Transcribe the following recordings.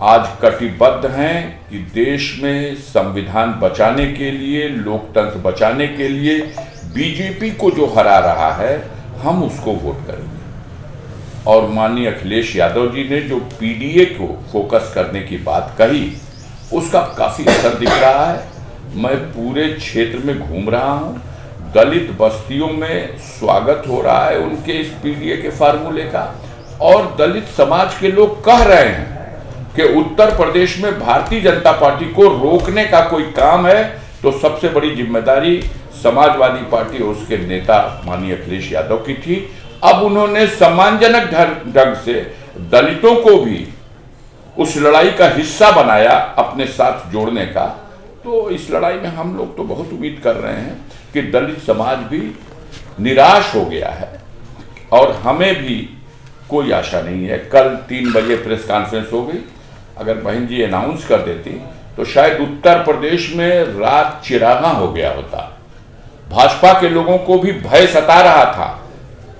आज कटिबद्ध हैं कि देश में संविधान बचाने के लिए, लोकतंत्र बचाने के लिए बीजेपी को जो हरा रहा है हम उसको वोट करेंगे। और माननीय अखिलेश यादव जी ने जो पीडीए को फोकस करने की बात कही उसका काफ़ी असर दिख रहा है। मैं पूरे क्षेत्र में घूम रहा हूँ, दलित बस्तियों में स्वागत हो रहा है उनके इस पीडीए के फार्मूले का, और दलित समाज के लोग कह रहे हैं कि उत्तर प्रदेश में भारतीय जनता पार्टी को रोकने का कोई काम है तो सबसे बड़ी जिम्मेदारी समाजवादी पार्टी और उसके नेता माननीय अखिलेश यादव की थी। अब उन्होंने सम्मानजनक ढंग से दलितों को भी उस लड़ाई का हिस्सा बनाया, अपने साथ जोड़ने का। तो इस लड़ाई में हम लोग तो बहुत उम्मीद कर रहे हैं कि दलित समाज भी निराश हो गया है और हमें भी कोई आशा नहीं है। कल 3 बजे प्रेस कॉन्फ्रेंस हो गई, अगर बहन जी अनाउंस कर देती तो शायद उत्तर प्रदेश में रात चिरागा हो गया होता। भाजपा के लोगों को भी भय सता रहा था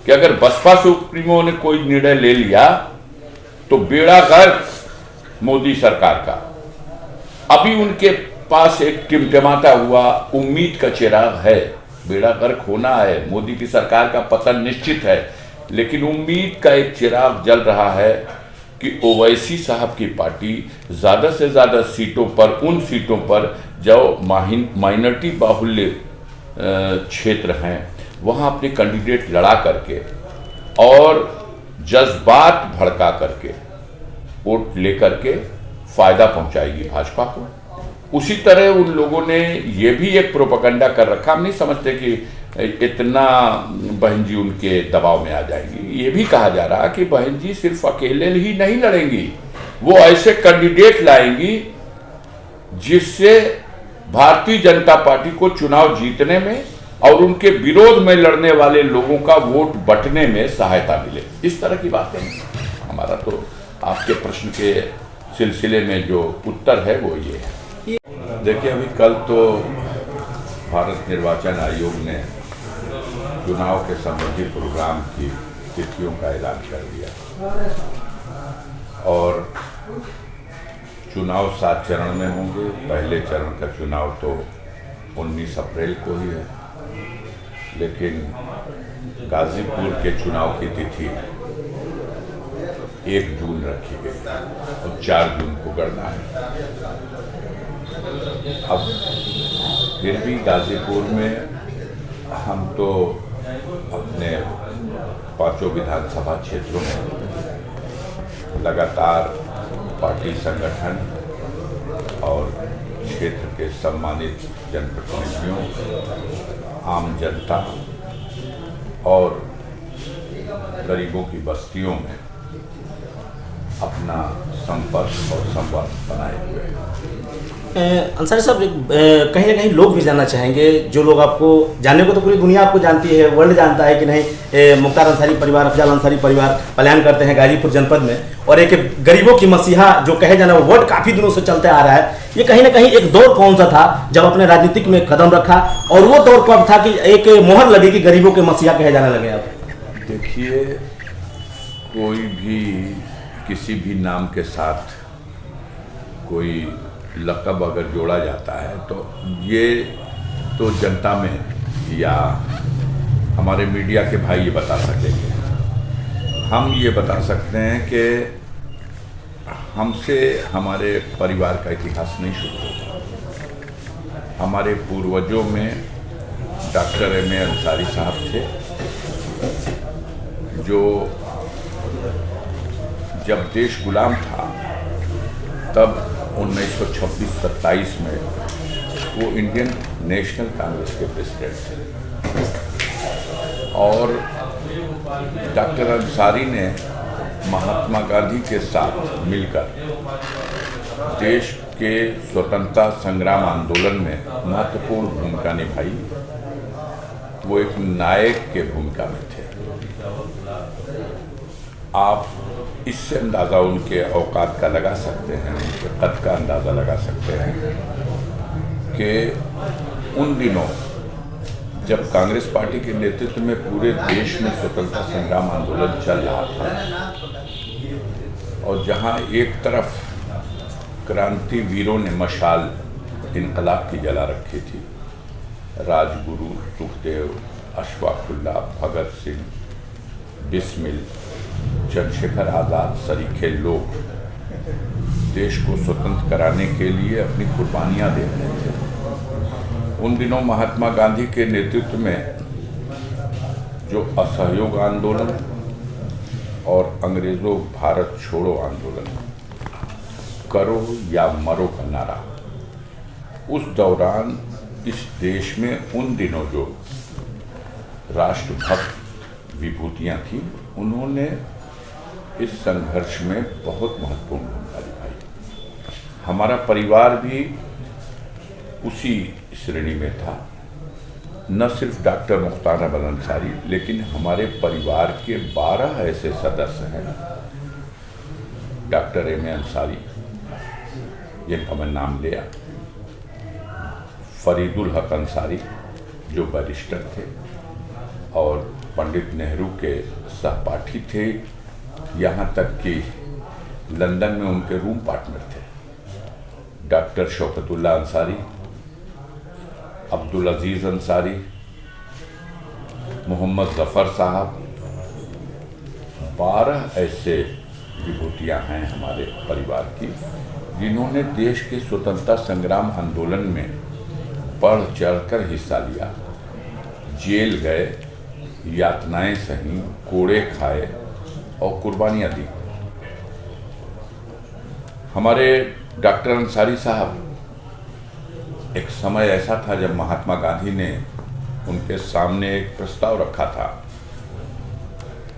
कि अगर बसपा सुप्रीमो ने कोई निर्णय ले लिया तो बेड़ा गर्क मोदी सरकार का। अभी उनके पास एक टिमटिमाता हुआ उम्मीद का चिराग है, बेड़ा गर्क होना है, मोदी की सरकार का पतन निश्चित है, लेकिन उम्मीद का एक चिराग जल रहा है कि ओवैसी साहब की पार्टी ज़्यादा से ज़्यादा सीटों पर, उन सीटों पर जो माइनॉरिटी बाहुल्य क्षेत्र हैं वहाँ अपने कैंडिडेट लड़ा करके और जज्बात भड़का करके वोट लेकर के फायदा पहुंचाएगी भाजपा को। उसी तरह उन लोगों ने ये भी एक प्रोपेगेंडा कर रखा, हम नहीं समझते कि इतना बहन जी उनके दबाव में आ जाएंगी। ये भी कहा जा रहा कि बहन जी सिर्फ अकेले ही नहीं लड़ेंगी, वो ऐसे कैंडिडेट लाएंगी जिससे भारतीय जनता पार्टी को चुनाव जीतने में और उनके विरोध में लड़ने वाले लोगों का वोट बंटने में सहायता मिले। इस तरह की बातें हमारा तो आपके प्रश्न के सिलसिले में जो उत्तर है वो ये है। देखिए, अभी कल तो भारत निर्वाचन आयोग ने चुनाव के संबंधी प्रोग्राम की तिथियों का ऐलान कर दिया और चुनाव 7 चरण में होंगे। पहले चरण का चुनाव तो 19 अप्रैल को ही है, लेकिन गाजीपुर के चुनाव की तिथि 1 जून रखी गई और 4 जून को गणना है। अब फिर भी गाजीपुर में हम तो अपने 5 विधानसभा क्षेत्रों में लगातार पार्टी संगठन और क्षेत्र के सम्मानित जनप्रतिनिधियों, आम जनता और गरीबों की बस्तियों में अपना संपर्क और संवाद बनाए हुए हैं। अंसारी साहब, कहीं ना कहीं लोग भी जानना चाहेंगे, जो लोग आपको जानने को तो पूरी दुनिया आपको जानती है, वर्ल्ड जानता है कि नहीं मुख्तार अंसारी परिवार, अफजाल अंसारी परिवार पलायन करते हैं गाजीपुर जनपद में, और एक गरीबों की मसीहा जो कहे जाना वो वर्ड काफ़ी दिनों से चलते आ रहा है। ये कहीं ना कहीं एक दौर कौन सा था जब अपने राजनीतिक में कदम रखा, और वो दौर कब था कि एक मोहर लगी कि गरीबों के मसीहा कहे जाने लगे आप? देखिए, कोई भी किसी भी नाम के साथ कोई लक़ब अगर जोड़ा जाता है तो ये तो जनता में या हमारे मीडिया के भाई ये बता सकेंगे। हम ये बता सकते हैं कि हमसे हमारे परिवार का इतिहास नहीं शुरू होता। हमारे पूर्वजों में डॉक्टर M.A. अंसारी साहब थे, जो जब देश गुलाम था तब 1926-27 में वो इंडियन नेशनल कांग्रेस के प्रेसिडेंट थे और डॉक्टर अंसारी ने महात्मा गांधी के साथ मिलकर देश के स्वतंत्रता संग्राम आंदोलन में महत्वपूर्ण भूमिका निभाई। वो एक नायक के भूमिका में थे। आप इससे अंदाज़ा उनके औकात का लगा सकते हैं, उनके कद का अंदाज़ा लगा सकते हैं कि उन दिनों जब कांग्रेस पार्टी के नेतृत्व में पूरे देश में स्वतंत्रता संग्राम आंदोलन चल रहा था और जहां एक तरफ क्रांतिवीरों ने मशाल इनकलाब की जला रखी थी। राजगुरु, सुखदेव, अशफाकुल्लाह, भगत सिंह, बिस्मिल, चंद्रशेखर आज़ाद सरीखे लोग देश को स्वतंत्र कराने के लिए अपनी कुर्बानियां दे रहे थे। उन दिनों महात्मा गांधी के नेतृत्व में जो असहयोग आंदोलन और अंग्रेज़ों भारत छोड़ो आंदोलन, करो या मरो का नारा, उस दौरान इस देश में उन दिनों जो राष्ट्रभक्त विभूतियां थी, उन्होंने इस संघर्ष में बहुत महत्वपूर्ण भूमिका निभाई। हमारा परिवार भी उसी श्रेणी में था। न सिर्फ डॉक्टर मुख्तार अहमद अंसारी, लेकिन हमारे परिवार के 12 ऐसे सदस्य हैं, डॉक्टर एम ए अंसारी जिनका मैं नाम लिया, फरीदुल हक अंसारी जो बैरिस्टर थे और पंडित नेहरू के सहपाठी थे, यहाँ तक कि लंदन में उनके रूम पार्टनर थे। डॉक्टर शौकतुल्लाह अंसारी, अब्दुल अजीज़ अंसारी, मोहम्मद ज़फ़र साहब, 12 ऐसे विभूतियाँ हैं हमारे परिवार की, जिन्होंने देश के स्वतंत्रता संग्राम आंदोलन में बढ़ चढ़कर हिस्सा लिया, जेल गए, यातनाएं सही, कोड़े खाए और कुर्बानियाँ दी। हमारे डॉक्टर अंसारी साहब, एक समय ऐसा था जब महात्मा गांधी ने उनके सामने एक प्रस्ताव रखा था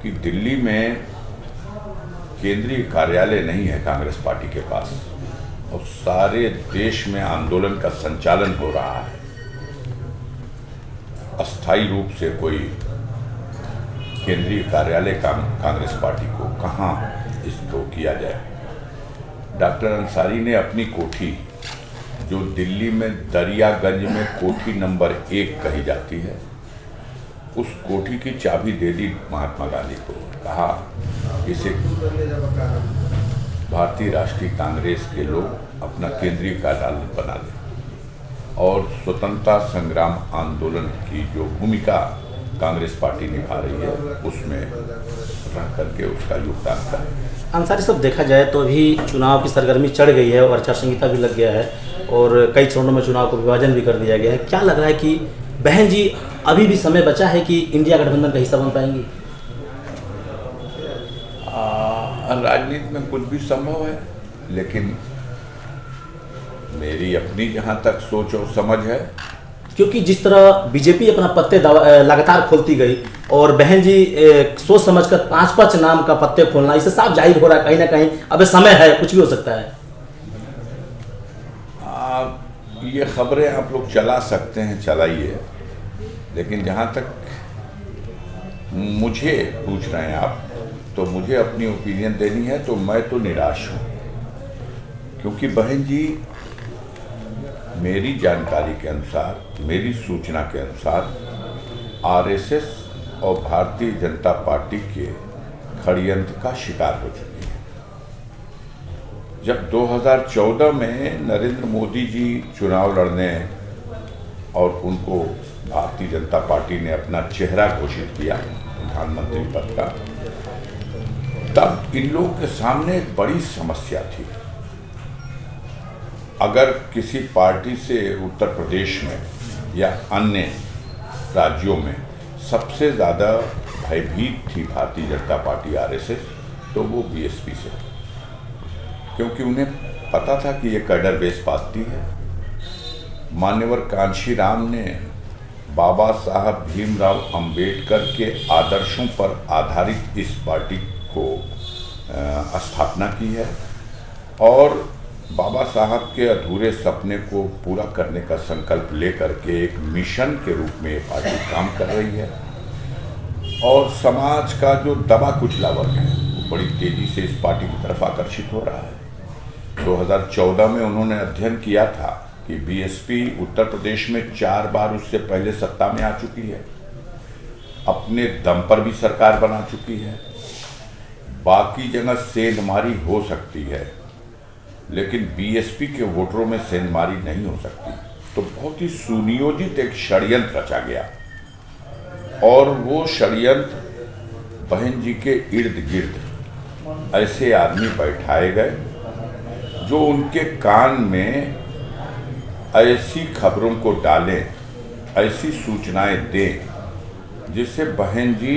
कि दिल्ली में केंद्रीय कार्यालय नहीं है कांग्रेस पार्टी के पास और सारे देश में आंदोलन का संचालन हो रहा है, अस्थायी रूप से कोई केंद्रीय कार्यालय कांग्रेस पार्टी को कहाँ इसको किया जाए। डॉक्टर अंसारी ने अपनी कोठी, जो दिल्ली में दरियागंज में कोठी नंबर 1 कही जाती है, उस कोठी की चाबी दे दी महात्मा गांधी को। कहा इसे भारतीय राष्ट्रीय कांग्रेस के लोग अपना केंद्रीय कार्यालय बना लें और स्वतंत्रता संग्राम आंदोलन की जो भूमिका कांग्रेस पार्टी निभा रही है उसमें रह करके उसका योगदान करें। अंसारी साहब, देखा जाए तो अभी चुनाव की सरगर्मी चढ़ गई है और आचार संहिता भी लग गया है और कई चरणों में चुनाव को विभाजन भी कर दिया गया है। क्या लग रहा है कि बहन जी अभी भी समय बचा है कि इंडिया गठबंधन का हिस्सा बन पाएंगी? राजनीति में कुछ भी संभव है, लेकिन मेरी अपनी जहाँ तक सोच और समझ है, क्योंकि जिस तरह बीजेपी अपना पत्ते लगातार खोलती गई और बहन जी सोच समझकर 5-5 नाम का पत्ते खोलना, इससे साफ जाहिर हो रहा है कहीं ना कहीं अब समय है, कुछ भी हो सकता है। ये खबरें आप लोग चला सकते हैं, चलाइए, लेकिन जहाँ तक मुझे पूछ रहे हैं आप, तो मुझे अपनी ओपिनियन देनी है तो मैं तो निराश हूँ, क्योंकि बहन जी मेरी जानकारी के अनुसार, मेरी सूचना के अनुसार आरएसएस और भारतीय जनता पार्टी के षड्यंत्र का शिकार हो चुकी है। जब 2014 में नरेंद्र मोदी जी चुनाव लड़ने और उनको भारतीय जनता पार्टी ने अपना चेहरा घोषित किया प्रधानमंत्री पद का, तब इन लोगों के सामने एक बड़ी समस्या थी। अगर किसी पार्टी से उत्तर प्रदेश में या अन्य राज्यों में सबसे ज़्यादा भयभीत थी भारतीय जनता पार्टी आरएसएस, तो वो बीएसपी से, क्योंकि उन्हें पता था कि ये कैडर बेस पार्टी है। मान्यवर कांशीराम ने बाबा साहब भीमराव अंबेडकर के आदर्शों पर आधारित इस पार्टी को स्थापना की है और बाबा साहब के अधूरे सपने को पूरा करने का संकल्प लेकर के एक मिशन के रूप में ये पार्टी काम कर रही है और समाज का जो दबा कुचला वर्ग है वो बड़ी तेजी से इस पार्टी की तरफ आकर्षित हो रहा है। 2014 में उन्होंने अध्ययन किया था कि बीएसपी उत्तर प्रदेश में 4 बार उससे पहले सत्ता में आ चुकी है, अपने दम पर भी सरकार बना चुकी है, बाकी जगह सेंधमारी हो सकती है, लेकिन बीएसपी के वोटरों में सेंधमारी नहीं हो सकती। तो बहुत ही सुनियोजित एक षड्यंत्र रचा गया और वो षड्यंत्र बहन जी के इर्द गिर्द ऐसे आदमी बैठाए गए जो उनके कान में ऐसी खबरों को डालें, ऐसी सूचनाएं दें जिससे बहन जी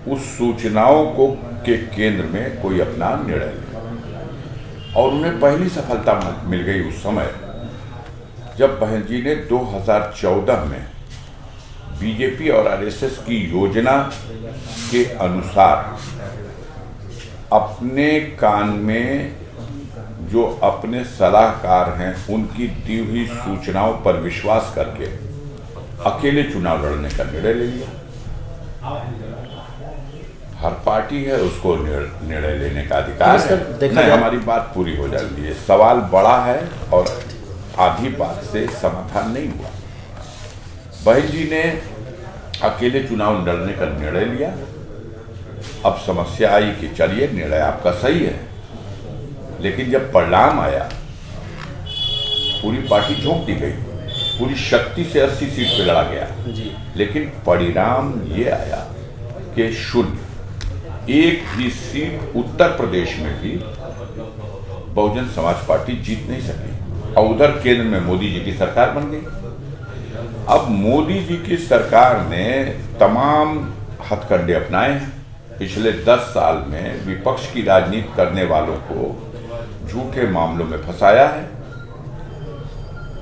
उस सूचनाओं को के केंद्र में कोई अपना निर्णय ले। और उन्हें पहली सफलता मिल गई उस समय जब बहन जी ने 2014 में बीजेपी और आरएसएस की योजना के अनुसार अपने कान में जो अपने सलाहकार हैं उनकी दी हुई सूचनाओं पर विश्वास करके अकेले चुनाव लड़ने का निर्णय ले लिया। हर पार्टी है, उसको निर्णय लेने का अधिकार है। नहीं, हमारी बात पूरी हो जाती है। सवाल बड़ा है और आधी बात से समाधान नहीं हुआ। बहन जी ने अकेले चुनाव लड़ने का निर्णय लिया। अब समस्या आई कि चलिए निर्णय आपका सही है, लेकिन जब परिणाम आया पूरी पार्टी झोंक दी गई, पूरी शक्ति से 80 सीट पे लड़ा गया जी। लेकिन परिणाम ये आया कि शून्य, एक भी सीट उत्तर प्रदेश में भी बहुजन समाज पार्टी जीत नहीं सकी और उधर केंद्र में मोदी जी की सरकार बन गई। अब मोदी जी की सरकार ने तमाम हथकंडे अपनाए हैं। पिछले 10 साल में विपक्ष की राजनीति करने वालों को झूठे मामलों में फंसाया है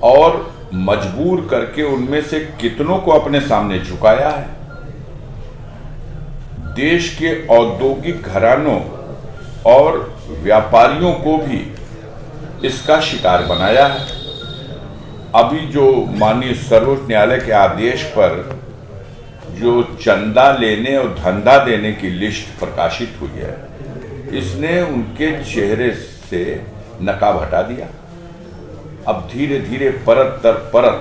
और मजबूर करके उनमें से कितनों को अपने सामने झुकाया है। देश के औद्योगिक घरानों और व्यापारियों को भी इसका शिकार बनाया है। अभी जो माननीय सर्वोच्च न्यायालय के आदेश पर जो चंदा लेने और धंधा देने की लिस्ट प्रकाशित हुई है, इसने उनके चेहरे से नकाब हटा दिया। अब धीरे धीरे परत दर परत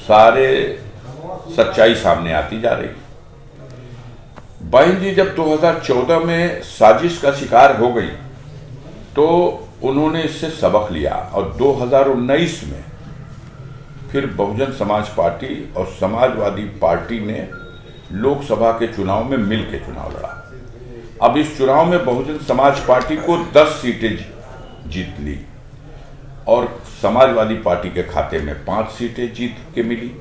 सारे सच्चाई सामने आती जा रही। बहन जी जब 2014 में साजिश का शिकार हो गई तो उन्होंने इससे सबक लिया और 2019 में फिर बहुजन समाज पार्टी और समाजवादी पार्टी ने लोकसभा के चुनाव में मिलकर चुनाव लड़ा। अब इस चुनाव में बहुजन समाज पार्टी को 10 सीटें जीत ली और समाजवादी पार्टी के खाते में 5 सीटें जीत के मिली।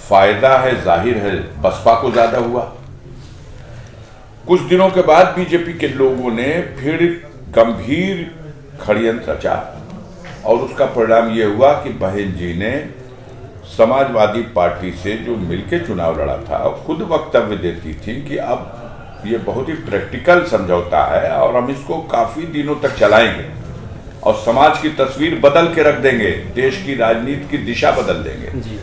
फायदा है, जाहिर है, बसपा को ज्यादा हुआ। कुछ दिनों के बाद बीजेपी के लोगों ने फिर गंभीर षड्यंत्र रचा और उसका परिणाम यह हुआ कि बहन जी ने समाजवादी पार्टी से जो मिलकर चुनाव लड़ा था खुद वक्तव्य देती थी कि अब ये बहुत ही प्रैक्टिकल समझौता है और हम इसको काफी दिनों तक चलाएंगे और समाज की तस्वीर बदल के रख देंगे, देश की राजनीति की दिशा बदल देंगे जी।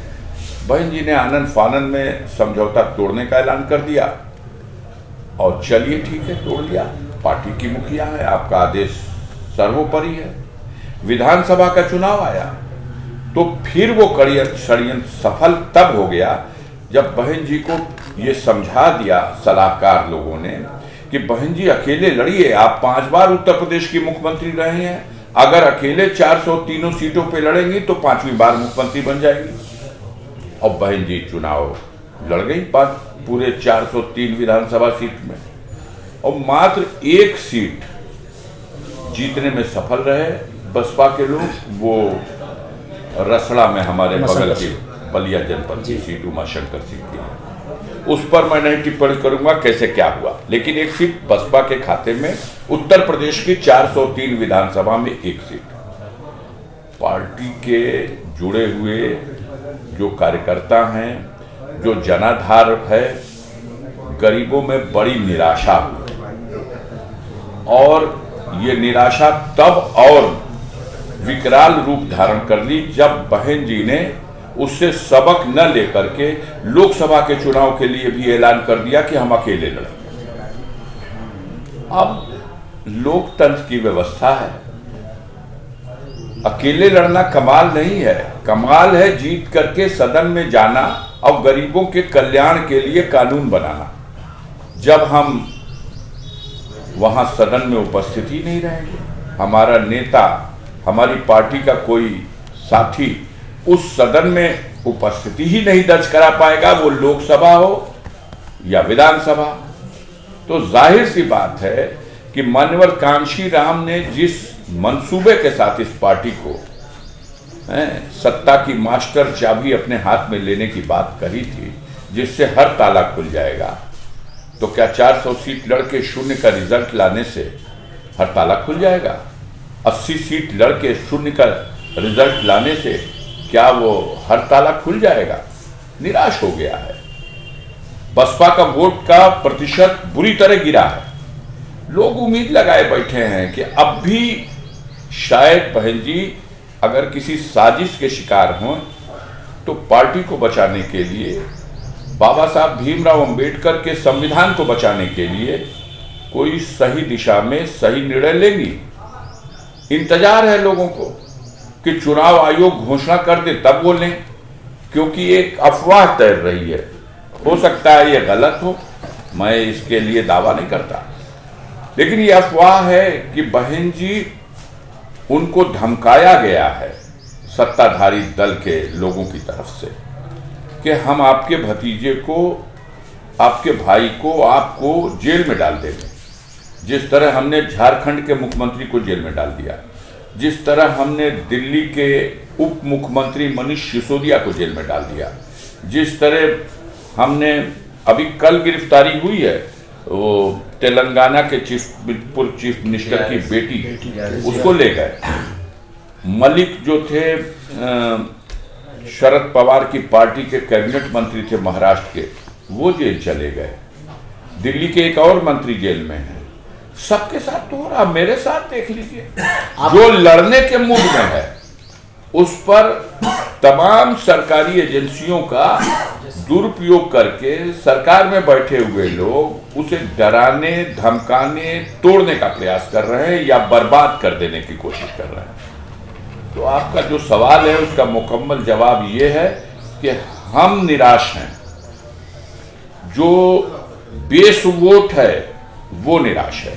बहन जी ने आनंद फानंद में समझौता तोड़ने का ऐलान कर दिया और चलिए ठीक है, तोड़ लिया। पार्टी की मुखिया है, आपका आदेश सर्वोपरि है। विधानसभा का चुनाव आया तो फिर वो षड्यंत्र सफल तब हो गया जब बहन जी को ये समझा दिया सलाहकार लोगों ने कि बहन जी अकेले लड़िए, आप 5 बार उत्तर प्रदेश की मुख्यमंत्री रहे हैं, अगर अकेले 403 सीटों पे लड़ेंगी तो 5वीं बार मुख्यमंत्री बन जाएगी। और बहन जी चुनाव लड़ गई पूरे 403 विधानसभा सीट में और मात्र 1 सीट जीतने में सफल रहे बसपा के लोग। वो रसड़ा में हमारे बगल की बलिया जनपद की सीट उमाशंकर सीट की है, उस पर मैं नहीं टिप्पणी करूंगा कैसे क्या हुआ, लेकिन 1 सीट बसपा के खाते में, उत्तर प्रदेश की 403 विधानसभा में 1 सीट। पार्टी के जुड़े हुए जो कार्यकर्ता हैं, जो जनाधार है, गरीबों में बड़ी निराशा हुई और ये निराशा तब और विकराल रूप धारण कर ली जब बहन जी ने उससे सबक न लेकर के लोकसभा के चुनाव के लिए भी ऐलान कर दिया कि हम अकेले लड़ेंगे। अब लोकतंत्र की व्यवस्था है, अकेले लड़ना कमाल नहीं है, कमाल है जीत करके सदन में जाना और गरीबों के कल्याण के लिए कानून बनाना। जब हम वहाँ सदन में उपस्थित ही नहीं रहेंगे। हमारा नेता, हमारी पार्टी का कोई साथी उस सदन में उपस्थिति ही नहीं दर्ज करा पाएगा, वो लोकसभा हो या विधानसभा। तो जाहिर सी बात है कि मान्यवर कांशी राम ने जिस मंसूबे के साथ इस पार्टी को सत्ता की मास्टर चाबी अपने हाथ में लेने की बात कही थी, जिससे हर ताला खुल जाएगा, तो क्या 400 सीट लड़के शून्य का रिजल्ट लाने से हर ताला खुल जाएगा? 80 सीट लड़के शून्य का रिजल्ट लाने से क्या वो हर ताला खुल जाएगा? निराश हो गया है। बसपा का वोट का प्रतिशत बुरी तरह गिरा है। लोग उम्मीद लगाए बैठे हैं कि अब भी शायद बहन जी अगर किसी साजिश के शिकार हों तो पार्टी को बचाने के लिए, बाबा साहब भीमराव अंबेडकर के संविधान को बचाने के लिए कोई सही दिशा में सही निर्णय लेंगी। इंतजार है लोगों को कि चुनाव आयोग घोषणा कर दे तब वो लें, क्योंकि एक अफवाह तैर रही है। हो सकता है ये गलत हो, मैं इसके लिए दावा नहीं करता, लेकिन ये अफवाह है कि बहन जी उनको धमकाया गया है सत्ताधारी दल के लोगों की तरफ से कि हम आपके भतीजे को, आपके भाई को, आपको जेल में डाल देंगे। जिस तरह हमने झारखंड के मुख्यमंत्री को जेल में डाल दिया, जिस तरह हमने दिल्ली के उप मुख्यमंत्री मनीष सिसोदिया को जेल में डाल दिया, जिस तरह हमने अभी कल गिरफ्तारी हुई है वो तेलंगाना के पूर्व चीफ मिनिस्टर की बेटी, उसको ले गए। मलिक जो थे शरद पवार की पार्टी के कैबिनेट मंत्री थे महाराष्ट्र के, वो जेल चले गए। दिल्ली के एक और मंत्री जेल में है। सबके साथ तो हो रहा, मेरे साथ देख लीजिए। जो लड़ने के मूड में है उस पर तमाम सरकारी एजेंसियों का दुरुपयोग करके सरकार में बैठे हुए लोग उसे डराने, धमकाने, तोड़ने का प्रयास कर रहे हैं या बर्बाद कर देने की कोशिश कर रहे हैं। तो आपका जो सवाल है उसका मुकम्मल जवाब ये है कि हम निराश हैं। जो बेस वोट है वो निराश है।